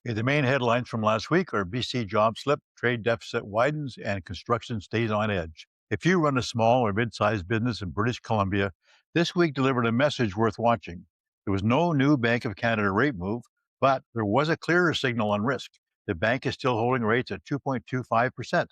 Okay, the main headlines from last week are BC job slip, trade deficit widens, and construction stays on edge. If you run a small or mid sized business in British Columbia, this week delivered a message worth watching. There was no new Bank of Canada rate move, but there was a clearer signal on risk. The bank is still holding rates at 2.25%,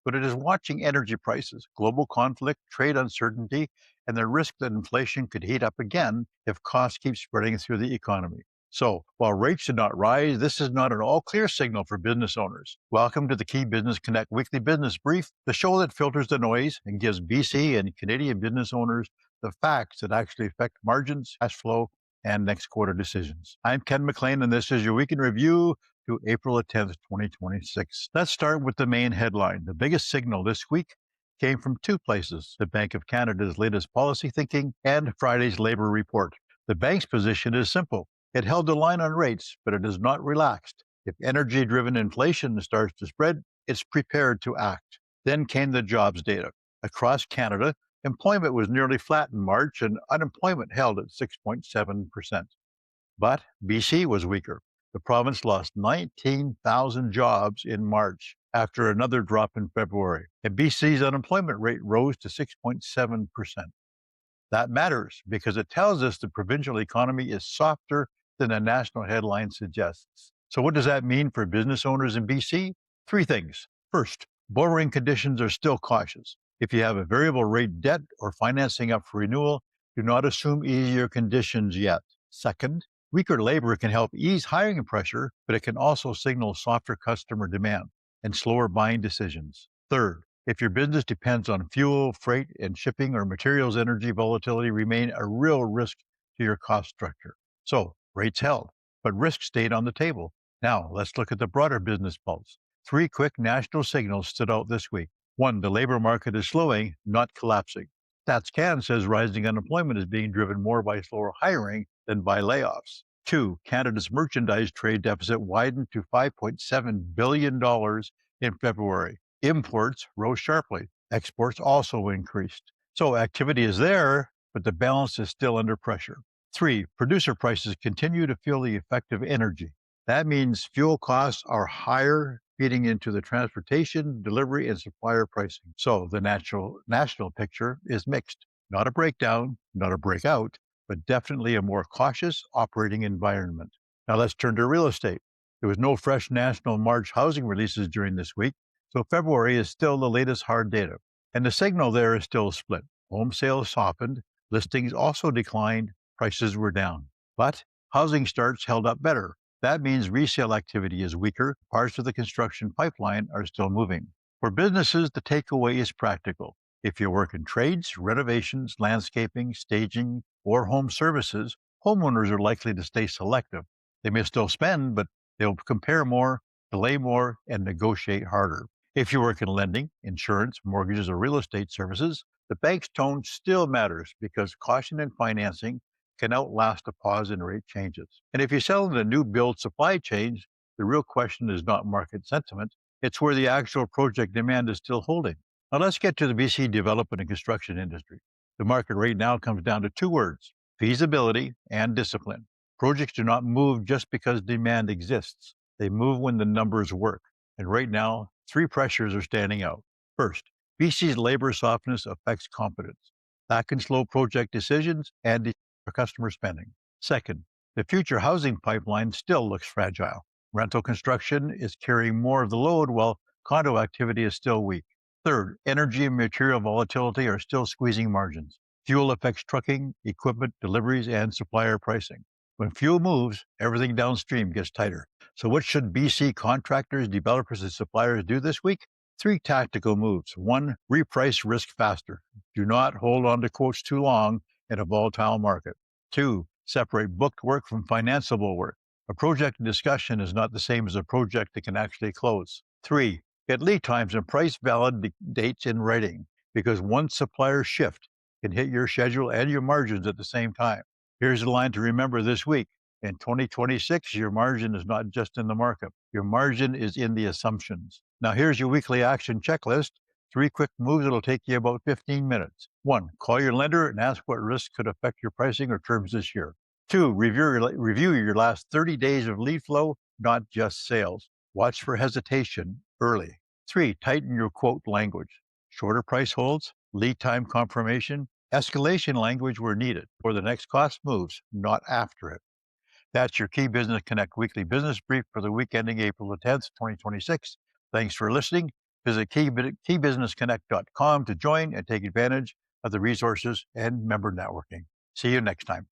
but it is watching energy prices, global conflict, trade uncertainty, and the risk that inflation could heat up again if costs keep spreading through the economy. So, while rates did not rise, this is not an all clear signal for business owners. Welcome to the Key Business Connect Weekly Business Brief, the show that filters the noise and gives BC and Canadian business owners the facts that actually affect margins, cash flow, and next quarter decisions. I'm Ken McLean, and this is your Week in Review to April the 10th, 2026. Let's start with the main headline. The biggest signal this week came from two places: the Bank of Canada's latest policy thinking and Friday's labor report. The bank's position is simple. It held the line on rates, but it has not relaxed. If energy-driven inflation starts to spread, it's prepared to act. Then came the jobs data. Across Canada, employment was nearly flat in March and unemployment held at 6.7%. But BC was weaker. The province lost 19,000 jobs in March after another drop in February, and BC's unemployment rate rose to 6.7%. That matters because it tells us the provincial economy is softer than a national headline suggests. So, what does that mean for business owners in BC? Three things. First, borrowing conditions are still cautious. If you have a variable rate debt or financing up for renewal, do not assume easier conditions yet. Second, weaker labor can help ease hiring pressure, but it can also signal softer customer demand and slower buying decisions. Third, if your business depends on fuel, freight, and shipping or materials, energy volatility remain a real risk to your cost structure. So, rates held, but risk stayed on the table. Now, let's look at the broader business pulse. Three quick national signals stood out this week. One, the labor market is slowing, not collapsing. StatsCan says rising unemployment is being driven more by slower hiring than by layoffs. Two, Canada's merchandise trade deficit widened to $5.7 billion in February. Imports rose sharply. Exports also increased. So activity is there, but the balance is still under pressure. Three, producer prices continue to feel the effect of energy. That means fuel costs are higher, feeding into the transportation, delivery, and supplier pricing. So the national picture is mixed. Not a breakdown, not a breakout, but definitely a more cautious operating environment. Now let's turn to real estate. There was no fresh national March housing releases during this week, so February is still the latest hard data. And the signal there is still split. Home sales softened, listings also declined, prices were down. But housing starts held up better. That means resale activity is weaker. Parts of the construction pipeline are still moving. For businesses, the takeaway is practical. If you work in trades, renovations, landscaping, staging, or home services, homeowners are likely to stay selective. They may still spend, but they'll compare more, delay more, and negotiate harder. If you work in lending, insurance, mortgages, or real estate services, the bank's tone still matters because caution in financing can outlast a pause in rate changes. And if you sell in a new build supply chains, the real question is not market sentiment, it's where the actual project demand is still holding. Now let's get to the BC development and construction industry. The market right now comes down to two words: feasibility and discipline. Projects do not move just because demand exists. They move when the numbers work. And right now, three pressures are standing out. First, BC's labor softness affects confidence. That can slow project decisions and customer spending. Second, the future housing pipeline still looks fragile. Rental construction is carrying more of the load while condo activity is still weak. Third, energy and material volatility are still squeezing margins. Fuel affects trucking, equipment, deliveries, and supplier pricing. When fuel moves, everything downstream gets tighter. So what should BC contractors, developers, and suppliers do this week? Three tactical moves. One, reprice risk faster. Do not hold on to quotes too long in a volatile market. Two, separate booked work from financeable work. A project in discussion is not the same as a project that can actually close. Three, get lead times and price valid dates in writing, because one supplier shift can hit your schedule and your margins at the same time. Here's the line to remember this week. In 2026, your margin is not just in the markup. Your margin is in the assumptions. Now here's your weekly action checklist. Three quick moves that'll take you about 15 minutes. One, call your lender and ask what risks could affect your pricing or terms this year. Two, review your last 30 days of lead flow not just sales. Watch for hesitation early. 3, tighten your quote language. Shorter price holds, lead time confirmation, escalation language where needed, or the next cost moves, not after it. That's your Key Business Connect weekly business brief for the week ending April the 10th, 2026. Thanks for listening. Visit keybusinessconnect.com to join and take advantage of the resources and member networking. See you next time.